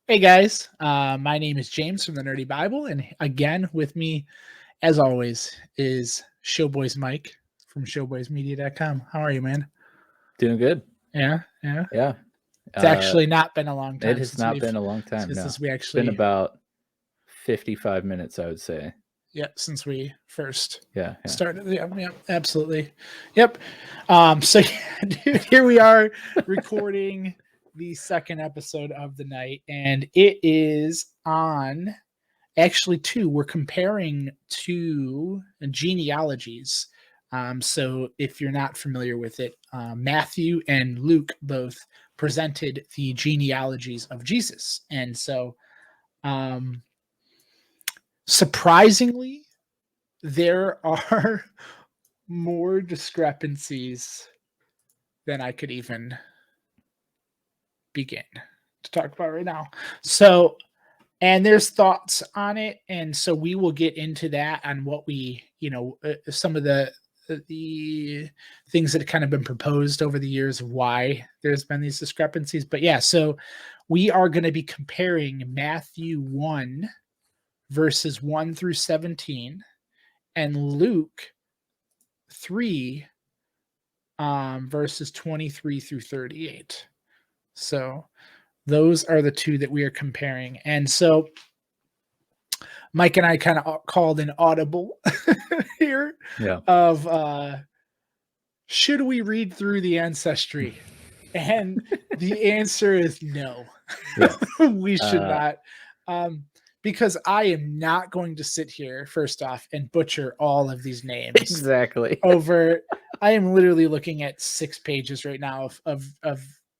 Hey guys, my name is James from the Nerdy Bible, and again with me, as always, is Showboys Mike from showboysmedia.com. How are you, man? Doing good. Yeah. Yeah. It's actually not been a long It time has not been a long time. No, since we it's been actually, about 55 minutes, I would say. since we first Yeah. started. Yep, absolutely. Yep. So dude, here we are recording the second episode of the night, and it is on. Actually, two. We're comparing two genealogies. So, if you're not familiar with it, Matthew and Luke both presented the genealogies of Jesus, and so um, surprisingly, there are more discrepancies than I could even begin to talk about right now. So, and there's thoughts on it, and so we will get into that on what we, some of the things that have kind of been proposed over the years of why there's been these discrepancies. But yeah, so we are going to be comparing Matthew 1 verses 1 through 17 and Luke 3 verses 23 through 38. So those are the two that we are comparing. And so Mike and I kind of called an audible here Yeah. of should we read through the ancestry? And the answer is no. Yes. We should not. Because I am not going to sit here, first off, and butcher all of these names. Exactly. I am literally looking at 6 pages right now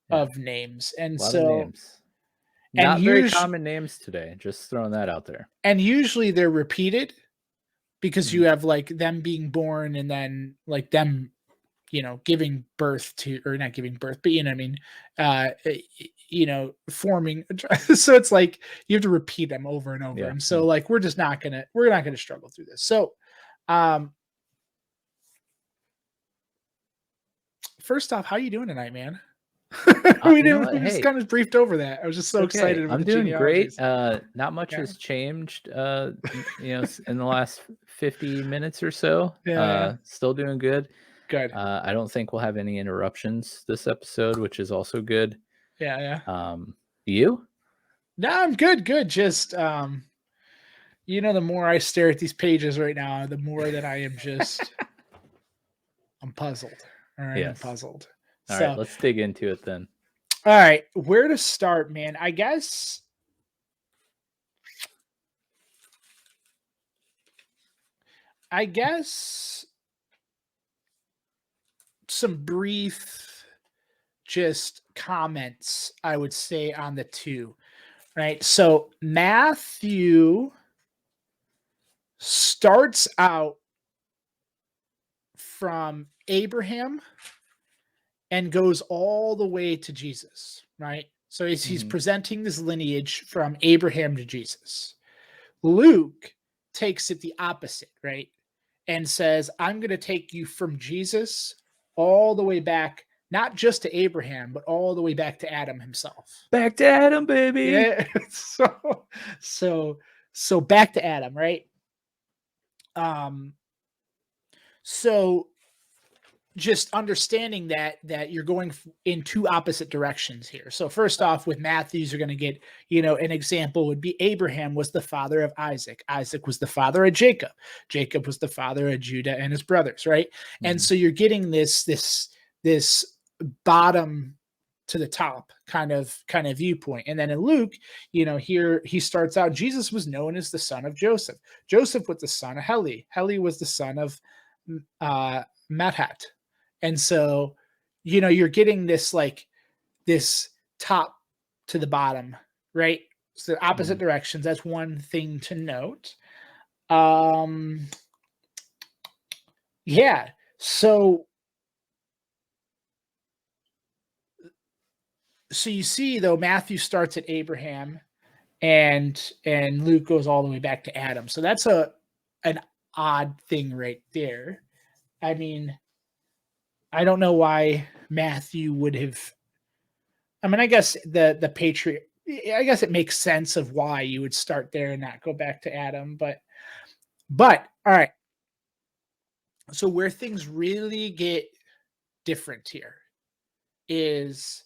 of names. And A lot so of names. and Not very common names today. Just throwing that out there. And usually they're repeated because you have like them being born and then like them, giving birth to, or not giving birth, but forming. So it's like you have to repeat them over and over. Yeah. And so like we're not gonna struggle through this. So first off, how you doing tonight, man? We just kind of briefed over that. I was just so excited. I'm doing great. Not much has changed, in the last 50 minutes or so. Still doing good. Good. I don't think we'll have any interruptions this episode, which is also good. Yeah. You? No, I'm good. Just the more I stare at these pages right now, the more that I am just I'm puzzled. All right, yes. I'm puzzled. All right, let's dig into it then. All right, where to start, man? I guess some brief just comments I would say on the two. Right? So Matthew starts out from Abraham and goes all the way to Jesus, right? So he's presenting this lineage from Abraham to Jesus. Luke takes it the opposite, right? And says, I'm going to take you from Jesus all the way back, not just to Abraham, but all the way back to Adam himself. Back to Adam, baby. Yeah. So back to Adam, right? So just understanding that you're going in two opposite directions here. So first off, with Matthews, you're going to get, an example would be Abraham was the father of Isaac. Isaac was the father of Jacob. Jacob was the father of Judah and his brothers, right? Mm-hmm. And so you're getting this bottom to the top kind of viewpoint. And then in Luke, here he starts out, Jesus was known as the son of Joseph. Joseph was the son of Heli. Heli was the son of Mathat. And so, you're getting this like this top to the bottom, right? So opposite directions. That's one thing to note. Yeah. So you see, though, Matthew starts at Abraham and Luke goes all the way back to Adam. So that's an odd thing right there. I mean, I don't know why Matthew would have. I mean, I guess the I guess it makes sense of why you would start there and not go back to Adam. But all right. So where things really get different here is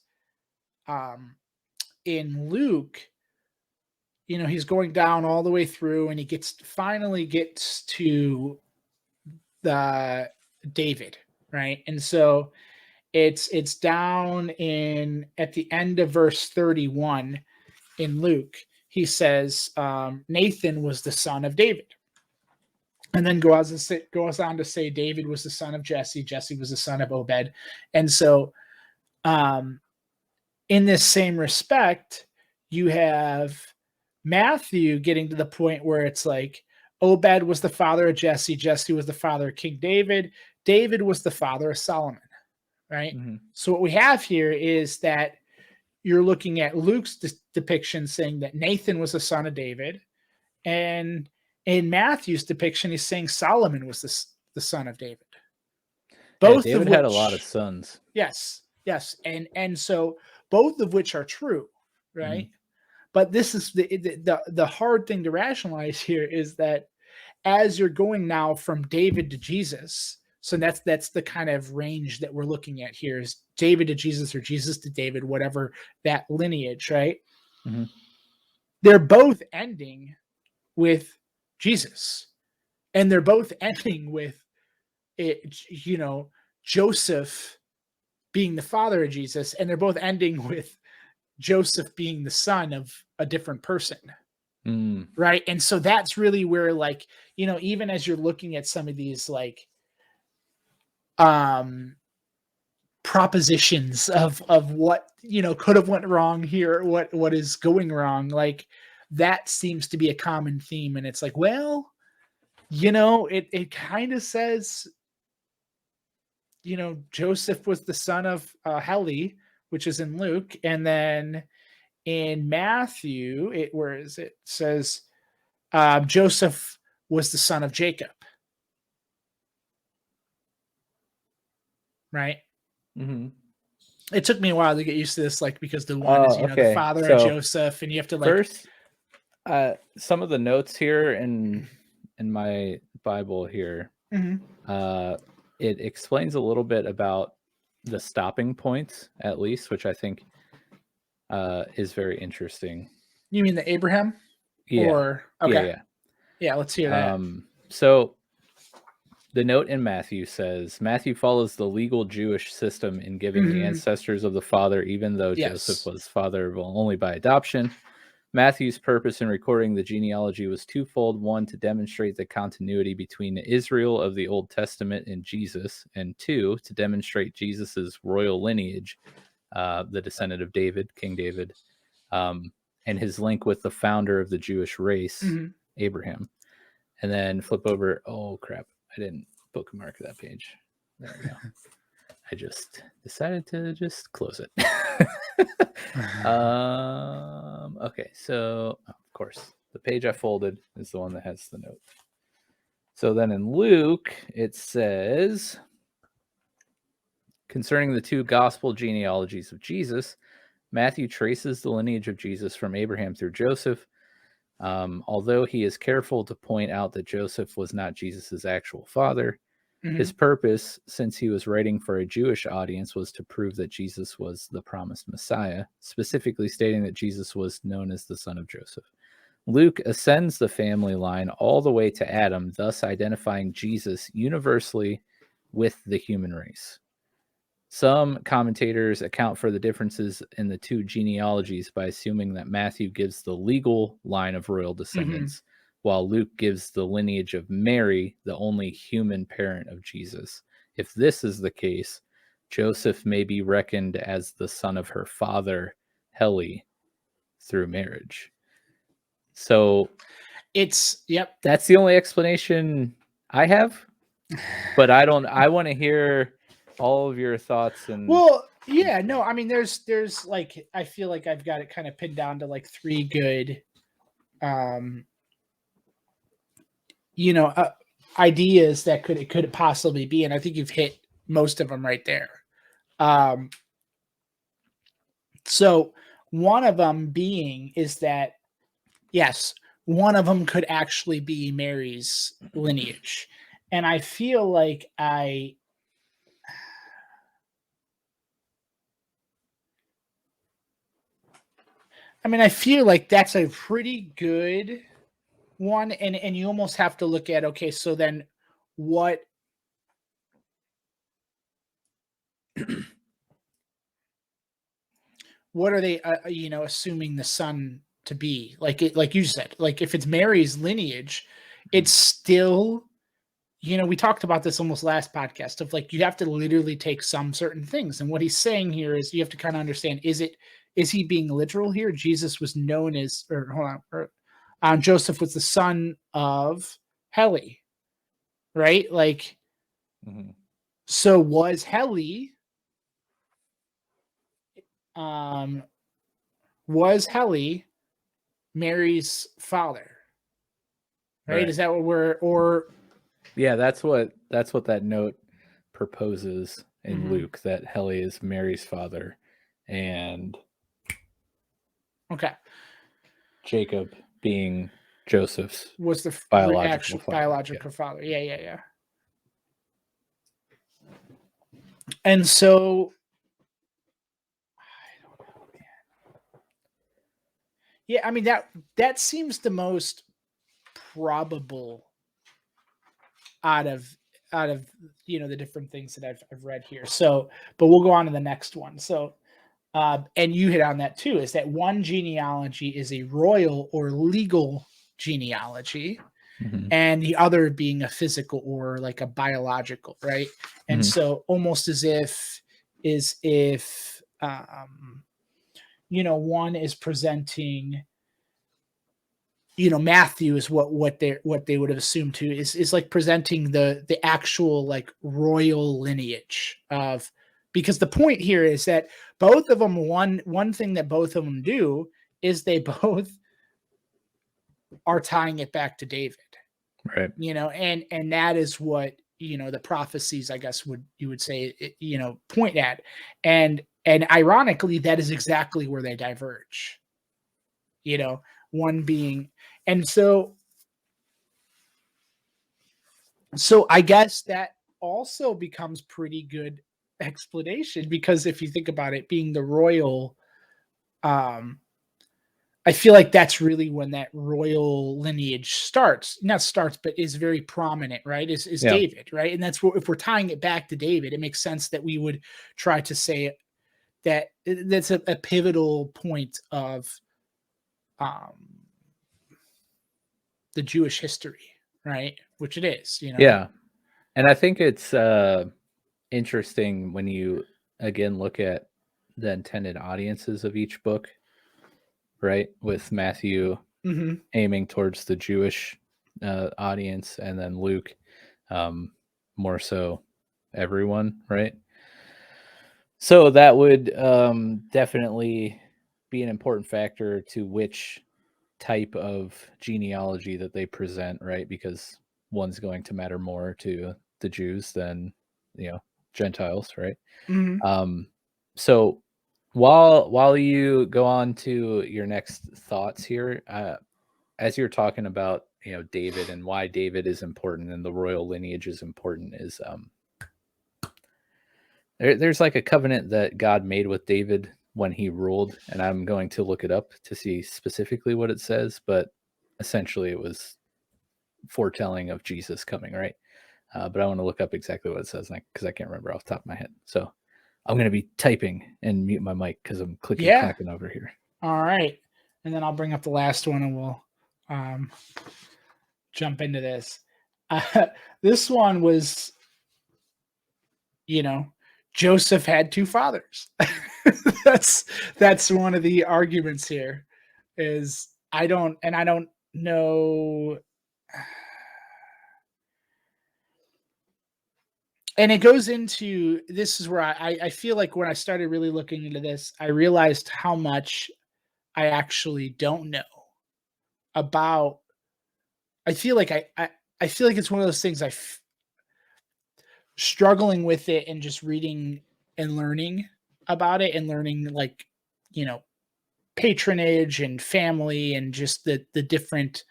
in Luke, he's going down all the way through and he finally gets to the David, right? And so it's down at the end of verse 31 in Luke. He says Nathan was the son of David, and then goes on to say David was the son of Jesse. Jesse was the son of Obed, and so in this same respect, you have Matthew getting to the point where it's like Obed was the father of Jesse. Jesse was the father of King David. David was the father of Solomon, right? Mm-hmm. So what we have here is that you're looking at Luke's depiction saying that Nathan was the son of David. And in Matthew's depiction, he's saying Solomon was the son of David. Both David had a lot of sons. Yes. And so both of which are true, right? Mm-hmm. But this is the hard thing to rationalize here is that as you're going now from David to Jesus, so that's the kind of range that we're looking at here is David to Jesus or Jesus to David, whatever that lineage, right? Mm-hmm. They're both ending with Jesus, and they're both ending with it, Joseph being the father of Jesus, and they're both ending with Joseph being the son of a different person. Right. And so that's really where, like, even as you're looking at some of these like propositions of what could have went wrong here, what is going wrong, like that seems to be a common theme. And it's like, well, it kind of says Joseph was the son of Heli, which is in Luke, and then in Matthew it says Joseph was the son of Jacob, right? Mm-hmm. It took me a while to get used to this, like, because the one is the father of Joseph, and you have to like first some of the notes here in my Bible here. Mm-hmm. It explains a little bit about the stopping points, at least, which I think is very interesting. You mean the Abraham? Yeah. Or okay. Yeah. Let's hear that. So the note in Matthew says Matthew follows the legal Jewish system in giving the ancestors of the father, even though Joseph was father only by adoption. Matthew's purpose in recording the genealogy was twofold. One, to demonstrate the continuity between Israel of the Old Testament and Jesus, and two, to demonstrate Jesus's royal lineage, the descendant of David, King David, and his link with the founder of the Jewish race, Abraham. And then flip over. Oh, crap. I didn't bookmark that page. There we go. I just decided to just close it. Okay, so of course the page I folded is the one that has the note. So then in Luke it says, concerning the two gospel genealogies of Jesus, Matthew traces the lineage of Jesus from Abraham through Joseph, although he is careful to point out that Joseph was not Jesus's actual father. His purpose, since he was writing for a Jewish audience, was to prove that Jesus was the promised Messiah, specifically stating that Jesus was known as the son of Joseph. Luke ascends the family line all the way to Adam, thus identifying Jesus universally with the human race. Some commentators account for the differences in the two genealogies by assuming that Matthew gives the legal line of royal descendants, while Luke gives the lineage of Mary, the only human parent of Jesus. If this is the case, Joseph may be reckoned as the son of her father, Heli, through marriage. So it's that's the only explanation I have. But I want to hear all of your thoughts. And I mean, there's like, I feel like I've got it kind of pinned down to like three good ideas that it could possibly be, and I think you've hit most of them right there. So One of them being is that, yes, one of them could actually be Mary's lineage. And I feel like I mean, I feel like that's a pretty good one. And you almost have to look at, okay, so then what are they, assuming the son to be? Like you said, like if it's Mary's lineage, it's still, we talked about this almost last podcast of like, you have to literally take some certain things. And what he's saying here is you have to kind of understand, is he being literal here? Jesus was known as, or hold on, Joseph was the son of Heli, right? Like, so was Heli, Mary's father? Right? Is that what or yeah, that's what that note proposes in Luke, that Heli is Mary's father and okay, Jacob being Joseph's was the biological father. biological father. Yeah. And so I don't know, man. Yeah, I mean that seems the most probable out of the different things that I've read here. So, but we'll go on to the next one. So, and you hit on that too, is that one genealogy is a royal or legal genealogy, and the other being a physical or like a biological, right? And so almost as if one is presenting, Matthew is what they would have assumed to is like presenting the actual like royal lineage of, because the point here is that both of them, one thing that both of them do is they both are tying it back to David, right? And that is what the prophecies, I guess, you would say, point at, and ironically that is exactly where they diverge, one being, and so I guess that also becomes pretty good explanation, because if you think about it being the royal, I feel like that's really when that royal lineage not starts, but is very prominent, right? Is David, right? And that's what, if we're tying it back to David, it makes sense that we would try to say that that's a pivotal point of the Jewish history, right? Which it is, Yeah. And I think it's interesting when you again look at the intended audiences of each book, right? With Matthew aiming towards the Jewish audience, and then Luke more so everyone, right? So that would definitely be an important factor to which type of genealogy that they present, right? Because one's going to matter more to the Jews than Gentiles, right? So while you go on to your next thoughts here, as you're talking about David and why David is important and the royal lineage is important, is there's like a covenant that God made with David when he ruled, and I'm going to look it up to see specifically what it says, but essentially it was foretelling of Jesus coming, right? But I want to look up exactly what it says because I can't remember off the top of my head. So I'm going to be typing and mute my mic because I'm clacking over here. All right. And then I'll bring up the last one and we'll jump into this. This one was, Joseph had two fathers. That's one of the arguments here, is I don't know. And it goes into, this is where I feel like when I started really looking into this, I realized how much I actually don't know about. I feel like I feel like it's one of those things struggling with it and just reading and learning about it and learning, like, patronage and family and just the different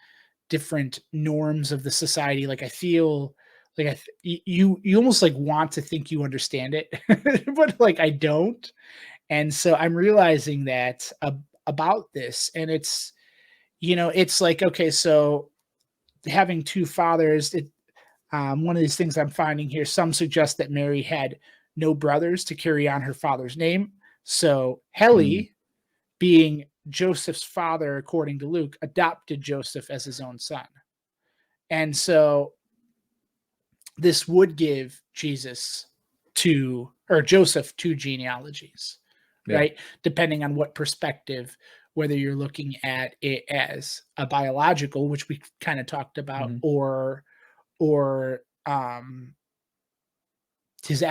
norms of the society. Like I feel like you almost like want to think you understand it, but like I don't. And so I'm realizing that about this, and it's it's like okay, so having two fathers. One of these things I'm finding here. Some suggest that Mary had no brothers to carry on her father's name. So Mm, Heli, being Joseph's father, according to Luke, adopted Joseph as his own son. And so this would give Jesus or Joseph two genealogies, yeah. right? Depending on what perspective, whether you're looking at it as a biological, which we kind of talked about, Mhm. or his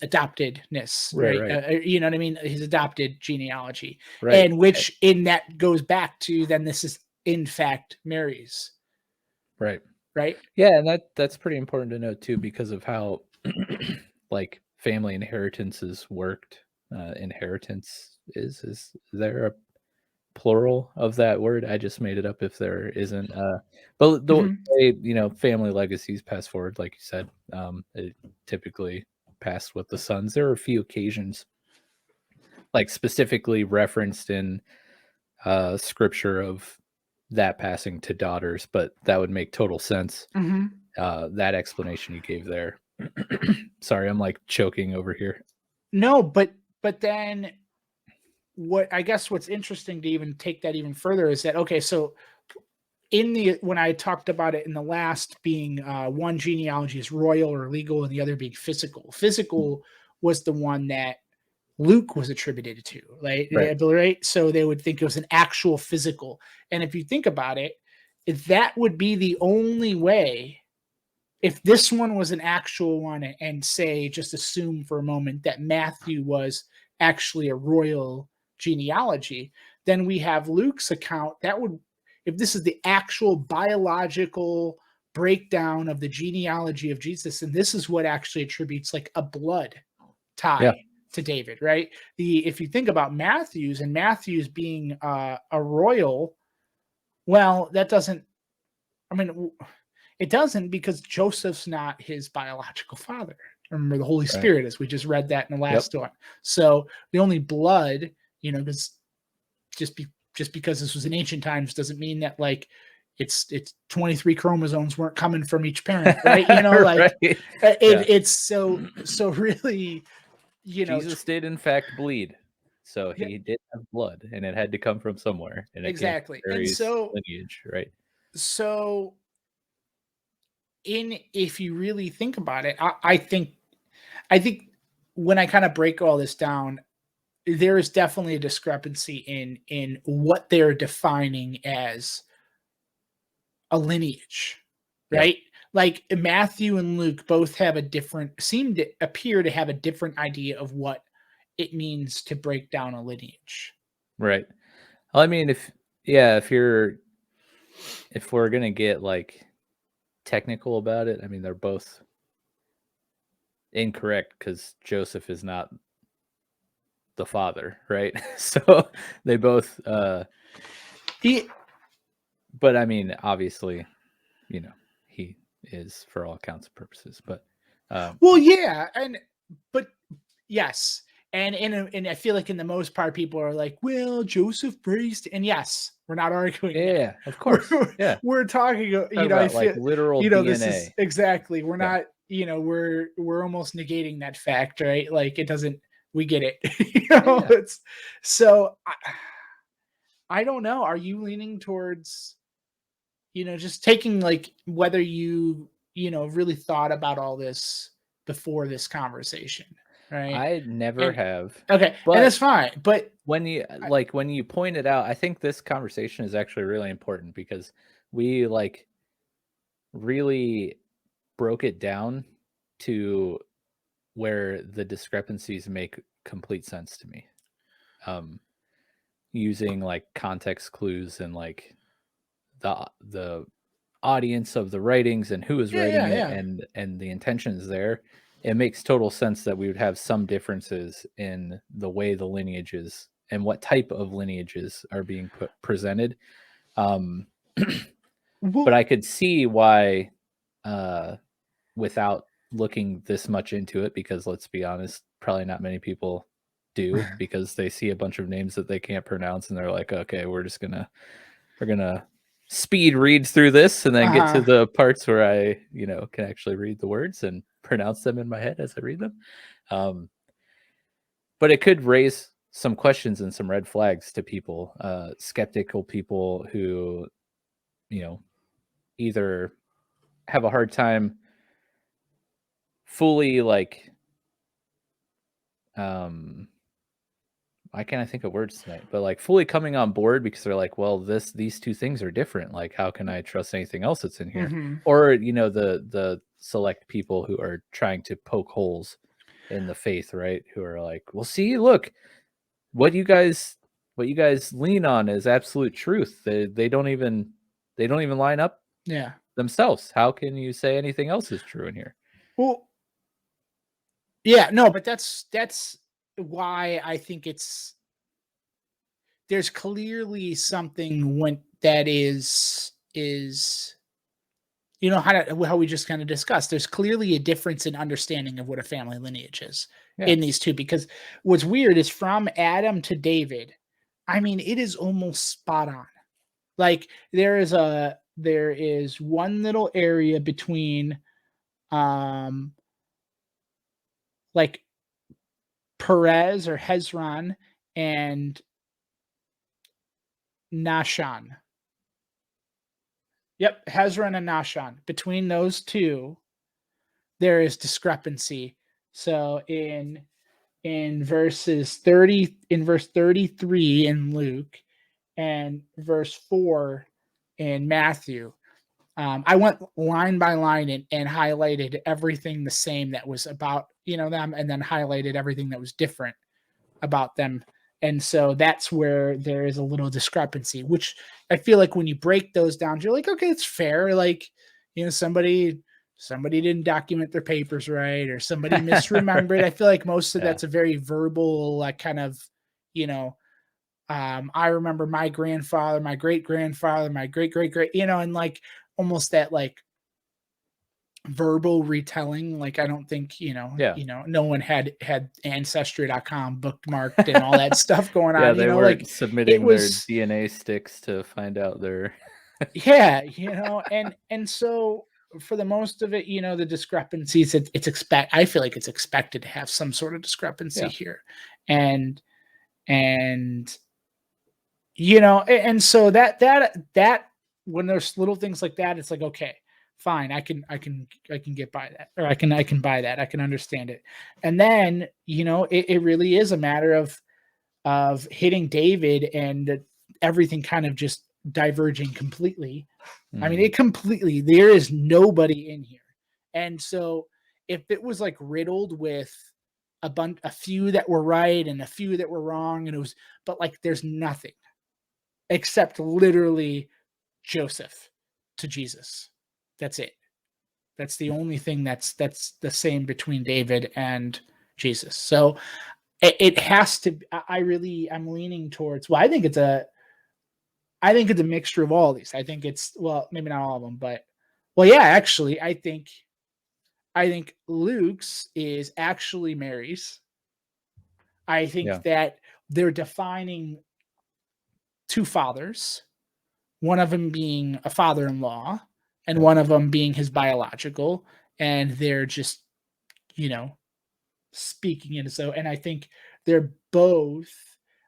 adoptedness, Right, right? right, You know what I mean? His adopted genealogy, right, and which in that goes back to then this is in fact Mary's, right. right? Yeah, and that's pretty important to know too because of how like family inheritances worked. Inheritance is there a plural of that word? I just made it up if there isn't. But the Mhm. way family legacies pass forward, like you said, it typically passed with the sons. There are a few occasions, like specifically referenced in scripture of that passing to daughters, but that would make total sense. Mhm. That explanation you gave there. Sorry, I'm like choking over here. No, but then what I guess what's interesting to even take that even further is that okay, so in the when I talked about it in the last being one genealogy is royal or legal and the other being physical. Physical was the one that Luke was attributed to, right? Right. Right. So they would think it was an actual physical. And if you think about it, that would be the only way if this one was an actual one and say just assume for a moment that Matthew was actually a royal genealogy, then we have Luke's account that would if this is the actual biological breakdown of the genealogy of Jesus, and this is what actually attributes like a blood Yeah. tie to David, right? The if you think about Matthew's and Matthew's being a royal, well, that doesn't. I mean, it doesn't because Joseph's not his biological father. Remember, the Holy Right. Spirit, as we just read that in the Yep. last one. So the only blood, because just be just because this was in ancient times doesn't mean that like it's 23 chromosomes weren't coming from each parent, right? Like Right. Yeah. it's so really, Jesus did in fact bleed. So yeah, he did have blood and it had to come from somewhere and it came exactly. from And Mary's so lineage, right? so in if you really think about it, I think when I kind of break all this down, there is definitely a discrepancy in what they're defining as a lineage, Yeah. right? Like Matthew and Luke both have a different seem to appear to have a different idea of what it means to break down a lineage. Right. Well, I mean if we're gonna get like technical about it, I mean they're both incorrect because Joseph is not the father, right? So they both He, but I mean obviously, you know, he is for all accounts and purposes. But um well, yeah, but yes, and I feel like in the most part, people are like, "Well, Joseph praised," and yes, we're not arguing that. yeah, of course. Yeah. We're talking, Talk I about like feel, literal this is DNA. exactly. We're Yeah. not, we're almost negating that fact, right? Like it doesn't. We get it. Yeah. It's so. I don't know. Are you leaning towards, just taking like whether really thought about all this before this conversation, right? I never And have. okay, and But that's fine. But I, when you point it out, I think this conversation is actually really important because we like really broke it down to where the discrepancies make complete sense to me. Um, using like context clues and like the audience of the writings and who is yeah, writing yeah, it yeah. and the intentions there, it makes total sense that we would have some differences in the way the lineages and what type of lineages are being presented. But I could see why, without looking this much into it, because let's be honest, probably not many people do, because they see a bunch of names that they can't pronounce and they're like, okay, we're gonna speed read through this and then get to the parts where I, can actually read the words and pronounce them in my head as I read them. But it could raise some questions and some red flags to people, skeptical people who, either have a hard time fully why can't I think of words tonight? But like fully coming on board because they're like, well, these two things are different. Like, how can I trust anything else that's in here? Mm-hmm. Or the select people who are trying to poke holes in the faith, right? Who are like, well, see, look, what you guys lean on is absolute truth. They don't even line up themselves. How can you say anything else is true in here? Well, yeah, no, but that's why I think there's clearly something when that is how we just kind of discussed. There's clearly a difference in understanding of what a family lineage is in these two, because what's weird is from Adam to David, I mean, it is almost spot on. Like there is one little area between like Perez or Hezron and Nahshon. Yep, Hezron and Nahshon. Between those two, there is discrepancy. So in verse 33 in Luke and verse 4 in Matthew, I went line by line and highlighted everything the same that was about them, and then highlighted everything that was different about them. And so that's where there is a little discrepancy, which I feel like when you break those down, you're like, okay, it's fair. Like, somebody didn't document their papers right, or somebody misremembered. I feel like most of that's a very verbal, like kind of, I remember my grandfather, my great grandfather, my great great great, and like almost that like verbal retelling. Like I don't think no one had ancestry.com bookmarked and all that stuff going on. They were like submitting their DNA sticks to find out their and so for the most of it, the discrepancies, I feel like it's expected to have some sort of discrepancy here, and and so that when there's little things like that, it's like, okay, fine, I can get by that, or I can buy that, I can understand it. And then it really is a matter of hitting David and everything kind of just diverging completely. I mean, there is nobody in here. And so if it was like riddled with a few that were right and a few that were wrong, but like there's nothing except literally Joseph to Jesus. That's it. That's the only thing that's the same between David and Jesus. So it has to. I'm leaning towards. Well, I think it's a mixture of all of these. I think it's, well, maybe not all of them, but actually, I think Luke's is actually Mary's. I think that they're defining two fathers, one of them being a father-in-law and one of them being his biological, and they're just, speaking it so. And I think they're both,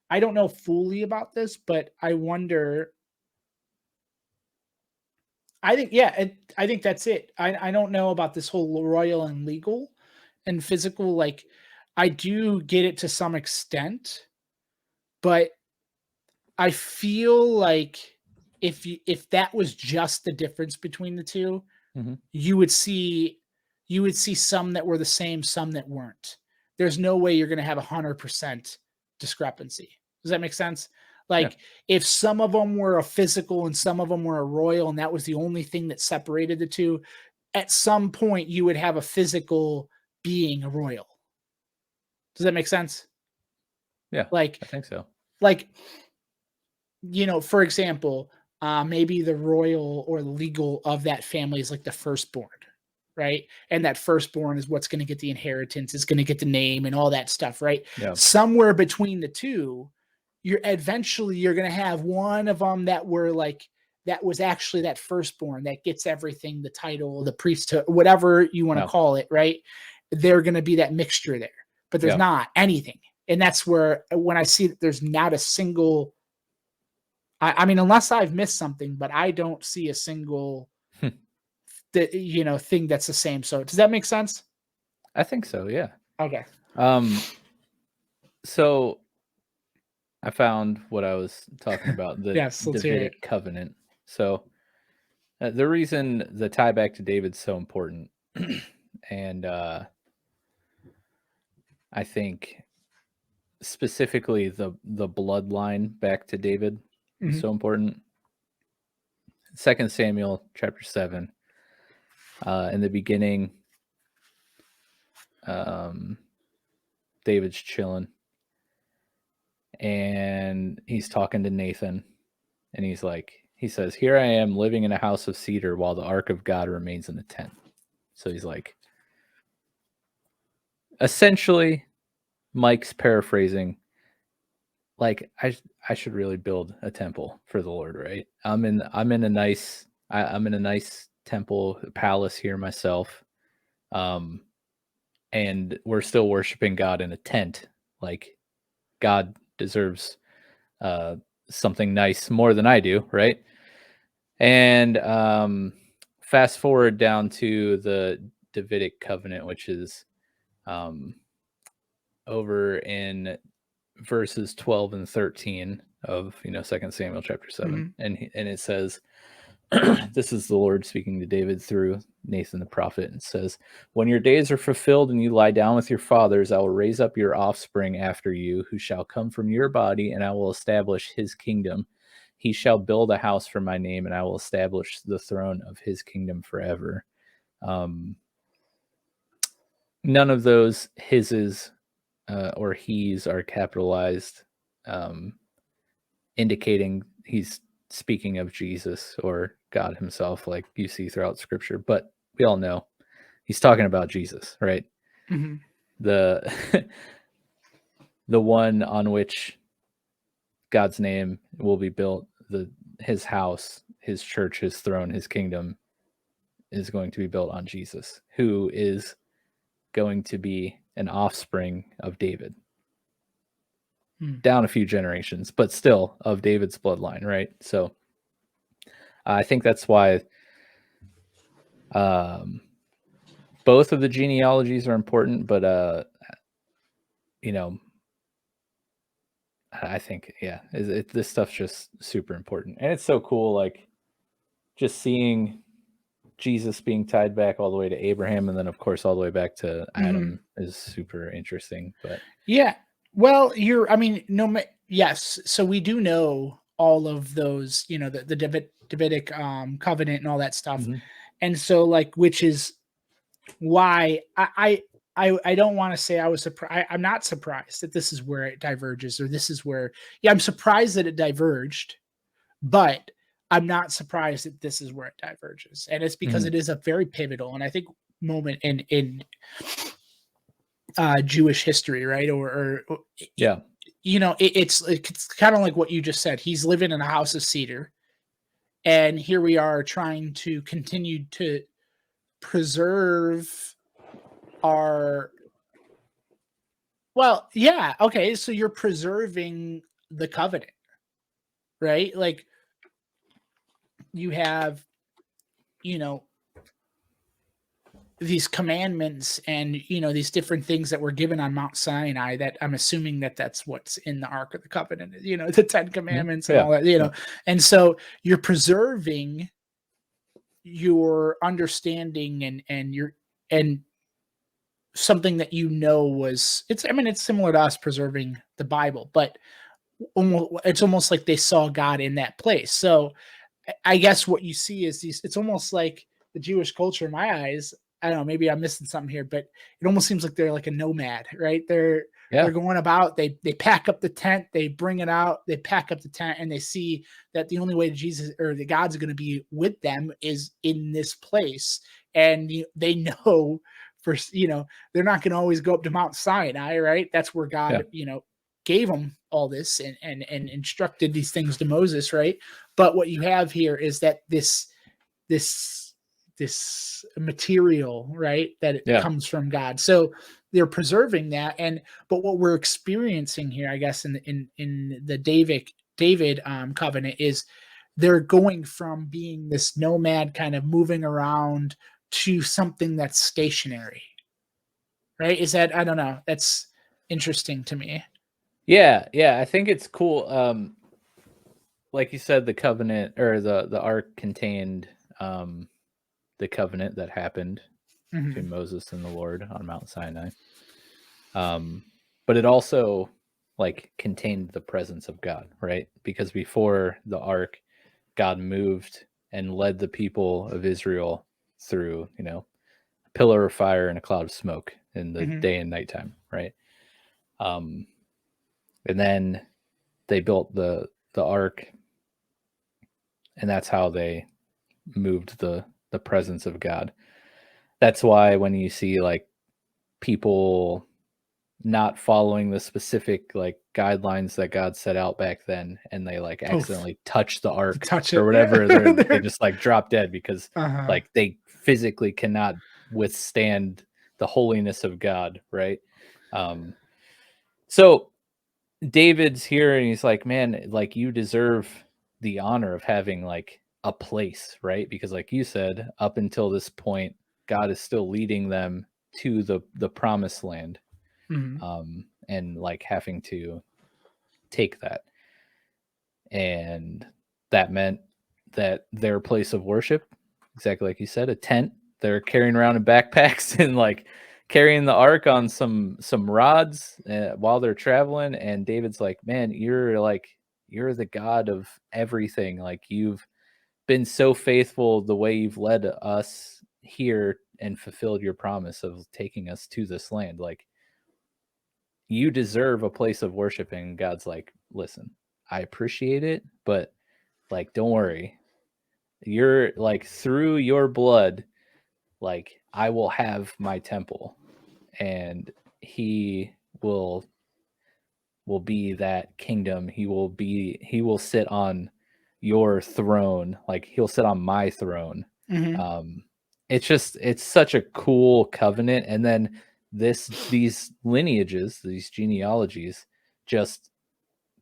I don't know fully about this, but I wonder, I think that's it. I don't know about this whole royal and legal and physical. Like, I do get it to some extent, but I feel like if that was just the difference between the two, you would see some that were the same, some that weren't. There's no way you're going to have 100% discrepancy. Does that make sense? Like if some of them were a physical and some of them were a royal, and that was the only thing that separated the two, at some point you would have a physical being a royal. Does that make sense? Yeah, like I think so. like, for example, maybe the royal or legal of that family is like the firstborn, right? And that firstborn is what's going to get the inheritance, is going to get the name and all that stuff, right? Yeah. Somewhere between the two, you're going to have one of them that was actually that firstborn that gets everything, the title, the priesthood, whatever you want to call it, right? They're going to be that mixture there, but there's not anything. And that's where, when I see that there's not a single, I mean, unless I've missed something, but I don't see a single, thing that's the same. So does that make sense? I think so. Yeah. Okay. So I found what I was talking about, the Yes, let's hear Davidic it. covenant. So the reason the tie back to David's so important, and I think specifically the bloodline back to David is so important. 2 Samuel chapter 7. In the beginning, David's chilling, and he's talking to Nathan, and he says, "Here I am living in a house of cedar while the ark of God remains in a tent." So he's like, essentially, Mike's paraphrasing, like, I should really build a temple for the Lord, right? I'm in a nice temple, palace here myself. And we're still worshiping God in a tent. Like, God deserves something nice more than I do, right? And fast forward down to the Davidic covenant, which is over in verses 12 and 13 of 2 Samuel chapter 7. And it says, this is the Lord speaking to David through Nathan the prophet, and says, "When your days are fulfilled and you lie down with your fathers, I will raise up your offspring after you, who shall come from your body, and I will establish his kingdom. He shall build a house for my name, and I will establish the throne of his kingdom forever." None of those hises or he's are capitalized, indicating he's speaking of Jesus or God himself, like you see throughout Scripture. But we all know he's talking about Jesus, right? The the one on which God's name will be built, his house, his church, his throne, his kingdom is going to be built on Jesus, who is going to be an offspring of David. Down a few generations, but still of David's bloodline, right? So I think that's why both of the genealogies are important, but I think, this stuff's just super important, and it's so cool, like just seeing Jesus being tied back all the way to Abraham, and then of course all the way back to Adam is super interesting. But yeah, well, yes. So we do know all of those, the Davidic covenant and all that stuff, and so which is why I don't want to say I was surprised. I'm not surprised that this is where it diverges, or this is where. Yeah, I'm surprised that it diverged, but I'm not surprised that this is where it diverges, and it's because it is a very pivotal, and I think, moment in Jewish history, right? Or yeah, it's kind of like what you just said. He's living in a house of cedar, and here we are trying to continue to preserve our. Well, yeah, okay. So you're preserving the covenant, right? Like, you have, these commandments and these different things that were given on Mount Sinai, that I'm assuming that that's what's in the Ark of the Covenant, the 10 commandments and all that, and so you're preserving your understanding and something that it's similar to us preserving the Bible, but it's almost like they saw God in that place. So I guess what you see is it's almost like the Jewish culture in my eyes. I don't know, maybe I'm missing something here, but it almost seems like they're like a nomad, right? They're They're going about, they pack up the tent, they bring it out, they pack up the tent, and they see that the only way Jesus or the God's going to be with them is in this place. And they know they're not going to always go up to Mount Sinai, right? That's where God, gave them all this and instructed these things to Moses, right? But what you have here is that this material, right, that it comes from God. So they're preserving that, but what we're experiencing here, I guess, in the David covenant is they're going from being this nomad kind of moving around to something that's stationary, right? Is that, I don't know, that's interesting to me. Yeah, I think it's cool. Like you said, the covenant or the ark contained the covenant that happened between Moses and the Lord on Mount Sinai. But it also contained the presence of God, right? Because before the ark, God moved and led the people of Israel through, a pillar of fire and a cloud of smoke in the day and nighttime, right? And then they built the ark, and that's how they moved the presence of God. That's why when you see people not following the specific guidelines that God set out back then, and they accidentally touch the ark or whatever, they just drop dead because they physically cannot withstand the holiness of God, right? So David's here and he's like, man, you deserve the honor of having a place, right? Because like you said, up until this point, God is still leading them to the promised land. And having to take that. And that meant that their place of worship, exactly like you said, a tent, they're carrying around in backpacks and carrying the ark on some rods while they're traveling. And David's like, man, you're the God of everything. You've been so faithful the way you've led us here and fulfilled your promise of taking us to this land. You deserve a place of worship. And God's like, listen, I appreciate it, but don't worry. You're through your blood, I will have my temple, and he will be that kingdom. He will sit on your throne. He'll sit on my throne. It's such a cool covenant. And then these lineages, these genealogies just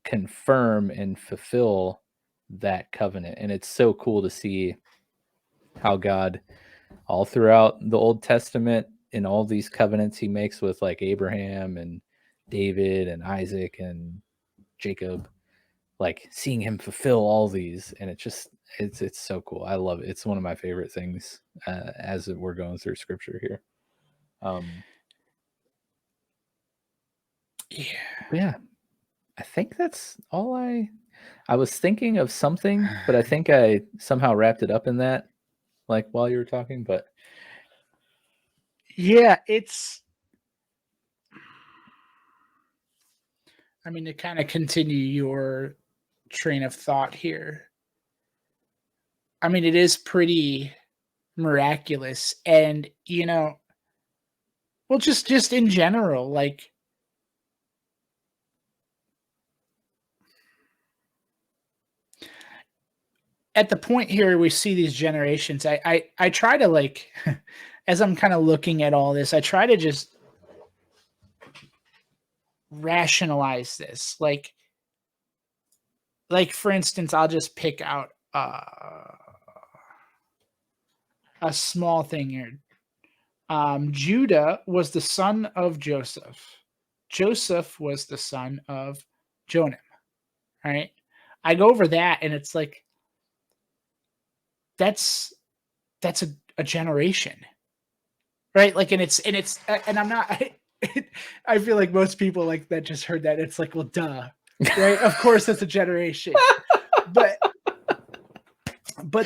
confirm and fulfill that covenant. And it's so cool to see how God all throughout the Old Testament in all these covenants he makes with Abraham and David and Isaac and Jacob, seeing him fulfill all these. And it's so cool. I love it. It's one of my favorite things as we're going through scripture here. Yeah, I think that's all I was thinking of something, but I think I somehow wrapped it up in that, while you were talking, but yeah, to kind of continue your train of thought here. It is pretty miraculous. And, well, just in general, at the point here we see these generations, I try to as I'm kind of looking at all this, I try to just rationalize this. For instance, I'll just pick out a small thing here. Judah was the son of Joseph. Joseph was the son of Jonam. Right? I go over that, and it's that's a generation, right? And I'm not. I feel like most people that just heard that. It's well, duh, right? Of course, that's a generation. But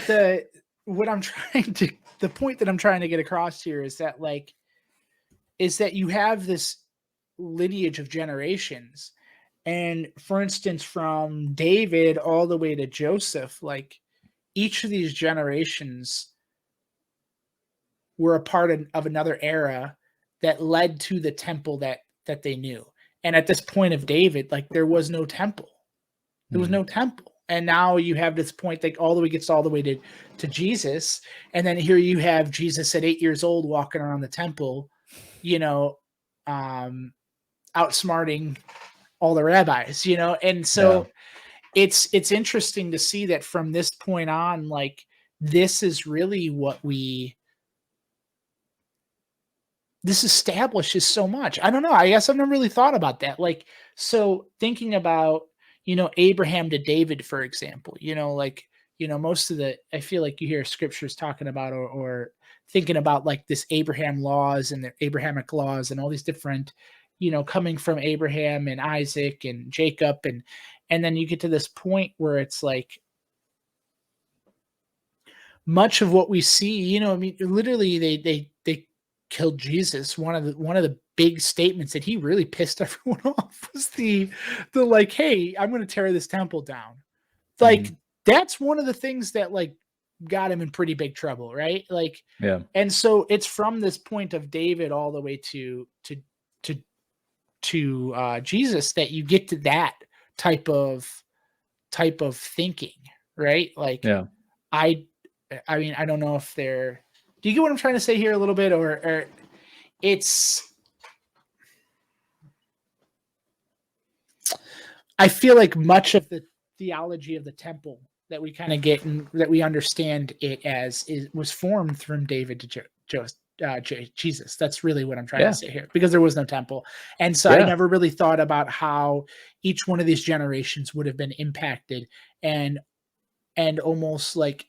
the point that I'm trying to get across here is that you have this lineage of generations. And for instance, from David all the way to Joseph, like each of these generations were a part of another era that led to the temple that they knew. And at this point of David, like there was no temple. There was no temple. And now you have this point that all the way gets all the way to Jesus. And then here you have Jesus at 8 years old walking around the temple, you know, outsmarting all the rabbis, you know. And so it's interesting to see that from this point on, like this is really what this establishes so much. I don't know. I guess I've never really thought about that. Like, so thinking about, you know, Abraham to David, for example, you know, like, you know, most of I feel like you hear scriptures talking about or thinking about like this Abraham laws and the Abrahamic laws and all these different, you know, coming from Abraham and Isaac and Jacob. And then you get to this point where it's like, much of what we see, you know, I mean, literally they killed Jesus. One of the big statements that he really pissed everyone off was the like, hey, I'm going to tear this temple down. Like that's one of the things that like got him in pretty big trouble, right? Like, and so it's from this point of David all the way to Jesus that you get to that type of thinking, right? Like, I mean, I don't know if they're. Do you get what I'm trying to say here a little bit, or it's? I feel like much of the theology of the temple that we kind of get and that we understand it as was formed from David to Jesus. That's really what I'm trying to say here, because there was no temple, and so I never really thought about how each one of these generations would have been impacted and almost like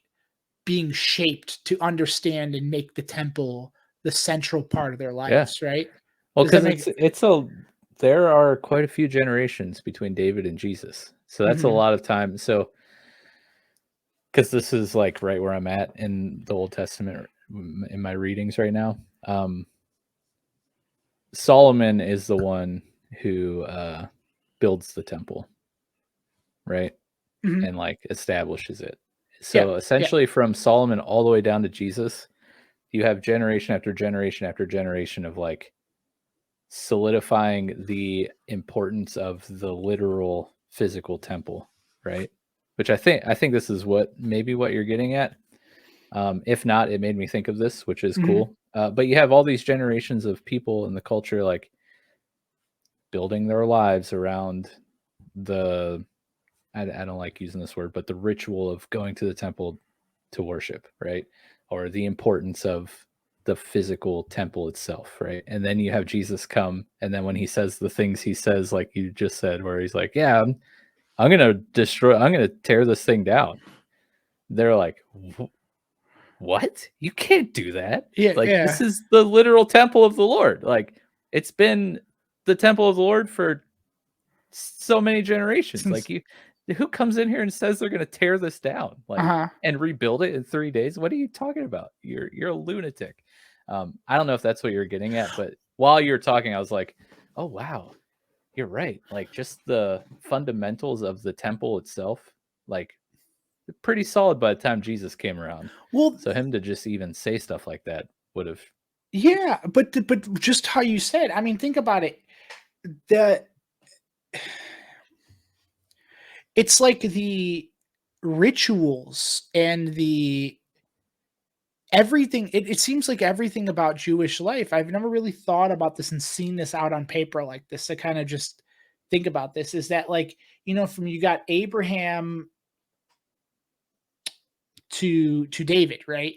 being shaped to understand and make the temple the central part of their lives, right? Well, because there are quite a few generations between David and Jesus, so that's a lot of time. So, because this is like right where I'm at in the Old Testament in my readings right now. Solomon is the one who builds the temple, right? And like establishes it. So essentially from Solomon all the way down to Jesus, you have generation after generation after generation of like solidifying the importance of the literal physical temple, right? Which I think this is maybe what you're getting at. If not, it made me think of this, which is cool. But you have all these generations of people in the culture like building their lives around I don't like using this word, but the ritual of going to the temple to worship, right? Or the importance of the physical temple itself, right? And then you have Jesus come, and then when he says the things he says, like you just said, where he's like, yeah, I'm going to tear this thing down. They're like, what? You can't do that. This is the literal temple of the Lord. Like, it's been the temple of the Lord for so many generations. Like, who comes in here and says they're going to tear this down, like, and rebuild it in 3 days? What are you talking about? You're a lunatic. I don't know if that's what you're getting at, but while you're talking, I was like, oh wow, you're right. Like, just the fundamentals of the temple itself, like, pretty solid by the time Jesus came around. Well, so him to just even say stuff like that would have. Yeah, but just how you said, I mean, think about it. It's like the rituals and the everything. It seems like everything about Jewish life. I've never really thought about this and seen this out on paper like this to kind of just think about this. Is that like, you know, from you got Abraham to David, right?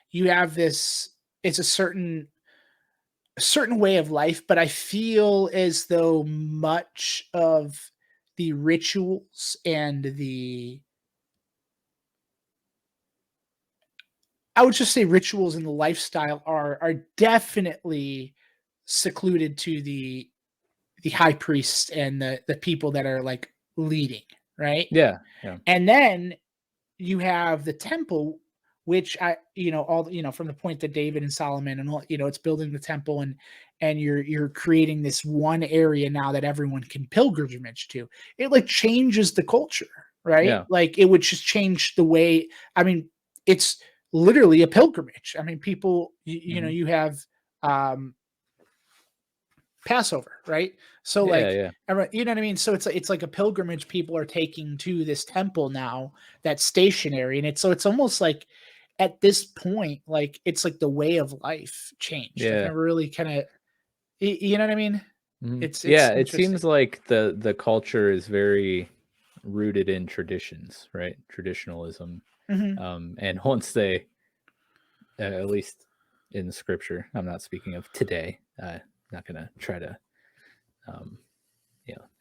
You have this. It's a certain way of life, but I feel as though much of the rituals and I would just say rituals and the lifestyle are definitely secluded to the high priests and the people that are like leading, right? Yeah. And then you have the temple, which all from the point that David and Solomon and all, it's building the temple, and you're creating this one area now that everyone can pilgrimage to. It like changes the culture, right? Yeah. Like it would just change the way. I mean, it's literally a pilgrimage. I mean, people, you have Passover, right? So like, Yeah. you know what I mean? So it's like a pilgrimage people are taking to this temple now that's stationary, and it's almost like at this point, like it's like the way of life changed. I've Yeah. never really kind of, you know what I mean? It's Yeah, it interesting. seems like the culture is very rooted in traditions, right? Traditionalism. Hmm. And once they, at least in scripture, I'm not speaking of today, not gonna try to um,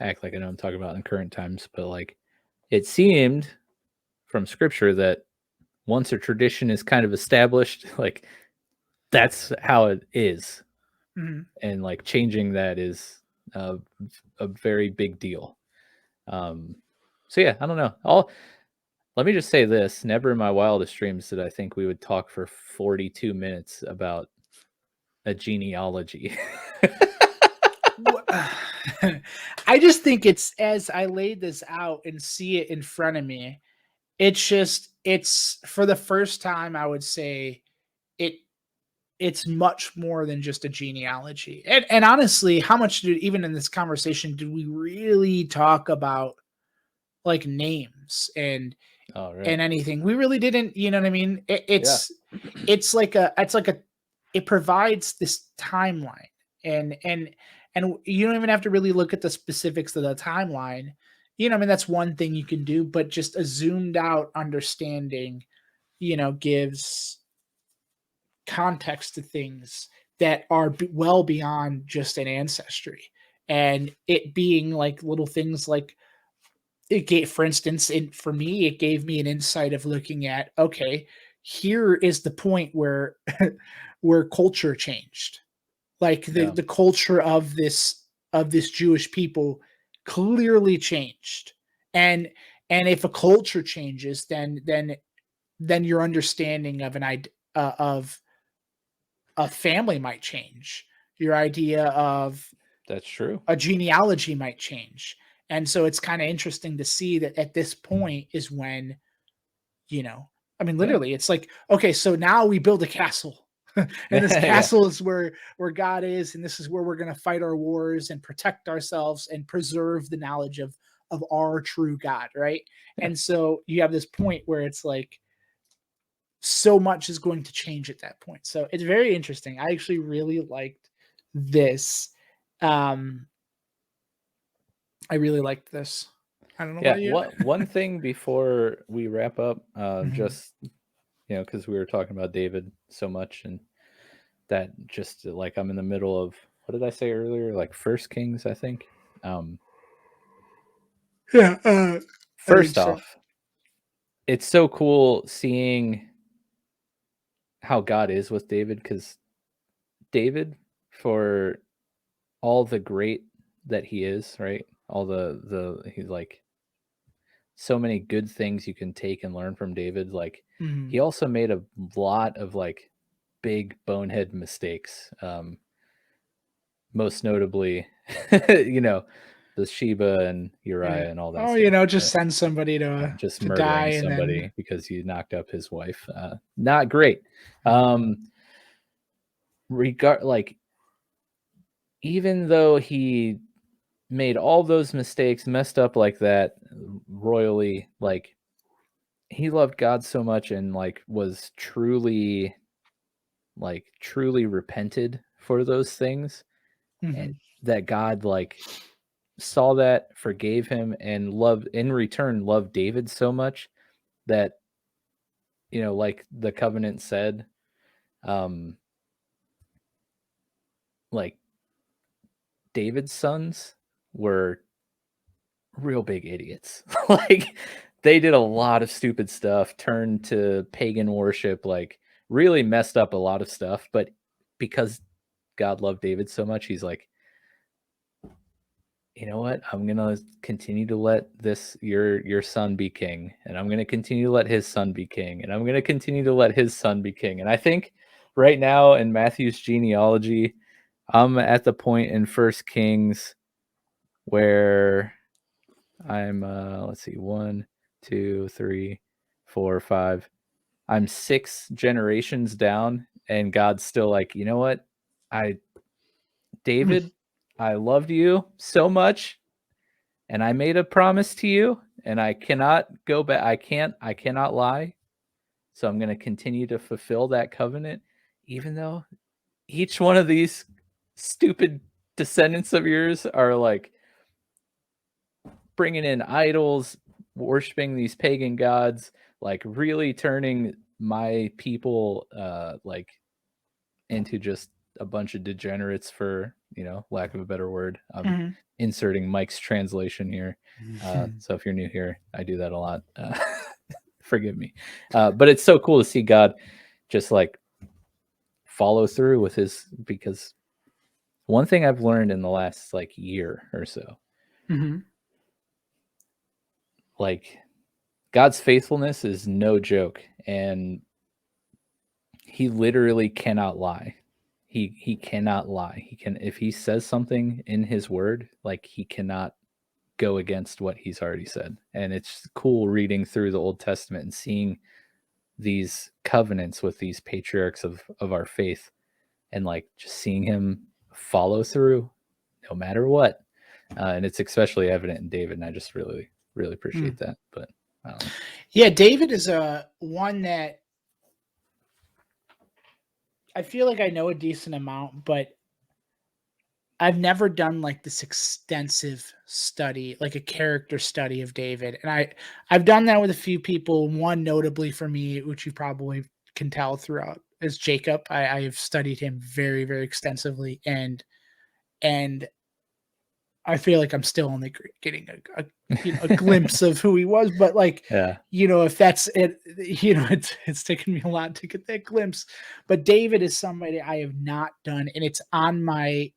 act like I know I'm talking about in current times, but like it seemed from scripture that once a tradition is kind of established, like that's how it is, Hmm. and like changing that is a, a very big deal. Um, so yeah, I don't know. Let me just say this: never in my wildest dreams did I think we would talk for 42 minutes about a genealogy. I just think it's, as I laid this out and see it in front of me, it's for the first time, I would say it it's much more than just a genealogy. And honestly, how much did, even in this conversation, did we really talk about like names All right. and anything? We really didn't, you know what I mean? Yeah. It's like it provides this timeline, and you don't even have to really look at the specifics of the timeline. I mean, that's one thing you can do, but just a zoomed out understanding, gives context to things that are well beyond just an ancestry, and it being like little things like it gave, for instance, for me, it gave me an insight of looking at, okay, here is the point where where culture changed, like the Yeah. the culture of this Jewish people clearly changed. And if a culture changes, then your understanding of of a family might change. Your idea of That's true. a genealogy might change. And so it's kind of interesting to see that at this point is when, I mean, Yeah. literally, it's like, okay, so now we build a castle. And this Yeah. castle is where God is, and this is where we're going to fight our wars and protect ourselves and preserve the knowledge of our true God, right? Yeah. And so you have this point where it's like so much is going to change at that point. So it's very interesting. I actually really liked this. Um, I really liked this. I don't know Yeah. about you. One thing before we wrap up, Mhm. just because we were talking about David so much, and that just like I'm in the middle of, what did I say earlier? Like First Kings, I think. Um, Yeah, I think First so. off, it's so cool seeing how God is with David, because David, for all the great that he is, right? All he's like so many good things you can take and learn from David. Like Mhm. he also made a lot of like big bonehead mistakes. Most notably, you know, the Sheba and Yeah. Uriah and all that Oh, stuff. just send somebody Just to die, murdering and then somebody because you knocked up his wife. Not great. Mhm. Regard like even though he made all those mistakes, messed up like that royally, like he loved God so much and like was truly repented for those things, and Mhm. that God like saw that, forgave him, and loved in return loved David so much that like the covenant said, um like David's sons were real big idiots. Like they did a lot of stupid stuff, turned to pagan worship, like really messed up a lot of stuff, but because God loved David so much, he's like, you know what? I'm gonna continue to let your son be king, and I'm gonna continue to let his son be king, and I'm gonna continue to let his son be king. And I think right now in Matthew's genealogy, I'm at the point in First Kings where I'm let's see, 1, 2, 3, 4, 5. I'm 6 generations down, and God's still like, you know what? I David, I loved you so much, and I made a promise to you, and I cannot go back. I cannot lie. So I'm going to continue to fulfill that covenant, even though each one of these stupid descendants of yours are like bringing in idols, worshiping these pagan gods, like really turning my people like into just a bunch of degenerates, for lack of a better word. I'm Mhm. inserting Mike's translation here. So if you're new here, I do that a lot. Forgive me. But it's so cool to see God just like follow through with his, because one thing I've learned in the last like year or so, Mhm. like God's faithfulness is no joke, and he literally cannot lie. He cannot lie. He can, if he says something in his word, like he cannot go against what he's already said. And it's cool reading through the Old Testament and seeing these covenants with these patriarchs of our faith, and like just seeing him follow through no matter what. And it's especially evident in David, and I just really, really appreciate that. But I don't know. Yeah, David is a one that I feel like I know a decent amount, but I've never done like this extensive study, like a character study of David. And I've done that with a few people. One notably for me, which you probably can tell throughout, is Jacob. I've studied him very, very extensively, and I feel like I'm still only getting a glimpse of who he was. But like, Yeah. if that's it, it's taken me a lot to get that glimpse. But David is somebody I have not done, and it's on my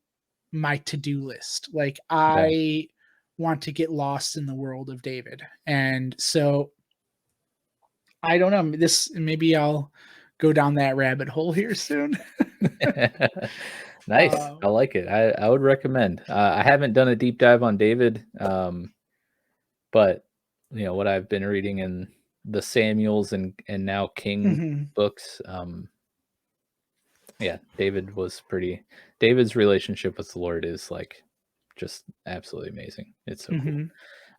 to-do list. Like, I want to get lost in the world of David. And so I don't know, maybe I'll go down that rabbit hole here soon. Nice. I like it. I would recommend. I haven't done a deep dive on David, but what I've been reading in the Samuels and now King Mhm. books, yeah, David's relationship with the Lord is like just absolutely amazing. It's so cool. Mhm.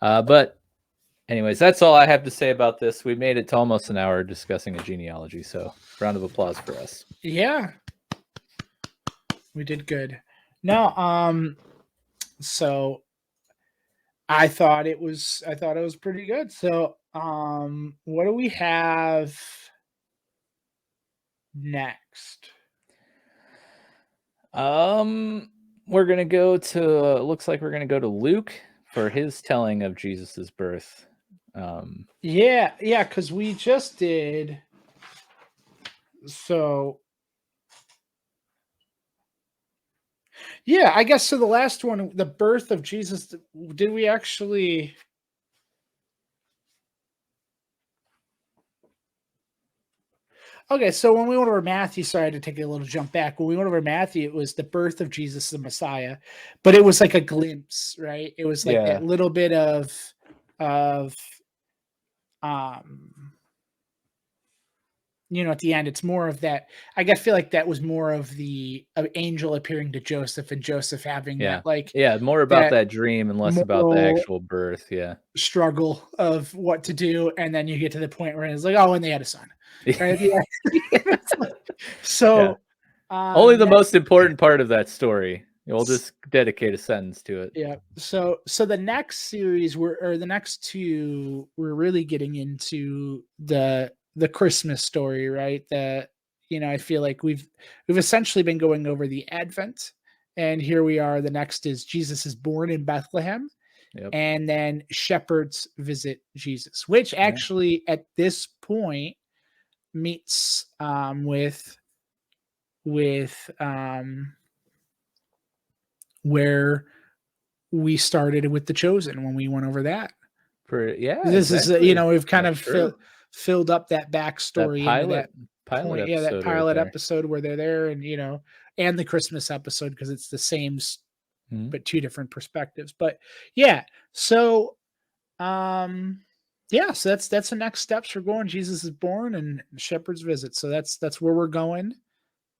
But anyways, that's all I have to say about this. We made it to almost an hour discussing a genealogy, so round of applause for us. Yeah, we did good. No, so I thought it was pretty good. So, what do we have next? We're gonna go to. Looks like we're gonna go to Luke for his telling of Jesus's birth. Yeah, yeah, because we just did. So, yeah, I guess so. The last one, the birth of Jesus, did we actually? Okay, so when we went over Matthew, sorry, I had to take a little jump back. When we went over Matthew, it was the birth of Jesus the Messiah, but it was like a glimpse, right? It was like that Yeah, little bit of um at the end. It's more of that. Feel like that was more of the angel appearing to Joseph, and Joseph having yeah, that, like, yeah. More about that that dream and less about the moral actual birth. Yeah. struggle of what to do, and then you get to the point where it's like, oh, and they had a son, right at the end. It's like, Yeah. so Only the that most important part of that story. We'll just dedicate a sentence to it. yeah. So the next series, or the next two, we're really getting into the Christmas story, right? I feel like we've essentially been going over the Advent, and here we are. The next is Jesus is born in Bethlehem, Yep. and then shepherds visit Jesus, which Yeah. actually at this point meets with where we started with The Chosen when we went over that. This exactly. is, we've kind That's of true. filled up that backstory into that pilot point. Yeah, that episode right pilot there. episode where they're there, and and the Christmas episode, because it's the same Mhm. but two different perspectives. But yeah, so yeah, so that's the next steps. We're going. Jesus is born and Shepherd's visit. So that's where we're going.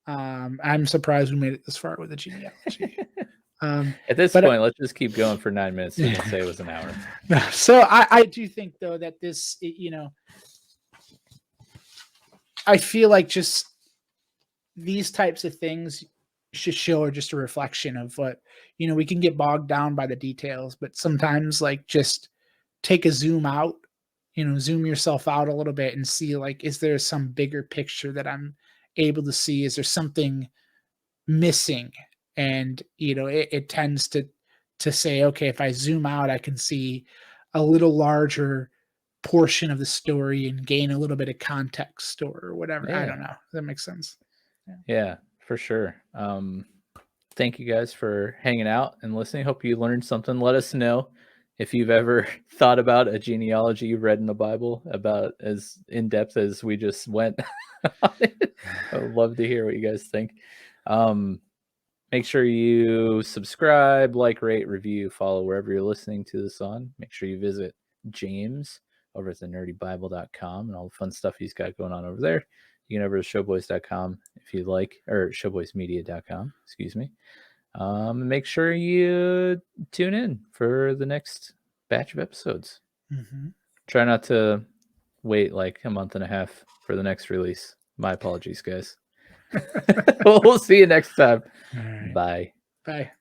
I'm surprised we made it this far with the genealogy. At this but point, let's just keep going for 9 minutes so we can say it was an hour. So I do think though that this, I feel like just these types of things should show are just a reflection of what, we can get bogged down by the details, but sometimes like just take a zoom out, zoom yourself out a little bit and see, like, is there some bigger picture that I'm able to see? Is there something missing? And, it tends to say, okay, if I zoom out, I can see a little larger portion of the story and gain a little bit of context or whatever. I Yeah. don't know. Does that make sense? Yeah, for sure. Thank you guys for hanging out and listening. Hope you learned something. Let us know if you've ever thought about a genealogy you read in the Bible about as in depth as we just went. I would love to hear what you guys think. Make sure you subscribe, like, rate, review, follow wherever you're listening to this on. Make sure you visit James over at thenerdybible.com and all the fun stuff he's got going on over there. You can over to showboys.com if you'd like, or showboysmedia.com, excuse me. Make sure you tune in for the next batch of episodes. Mm-hmm. Try not to wait like a month and a half for the next release. My apologies, guys. We'll see you next time. All right. Bye. Bye.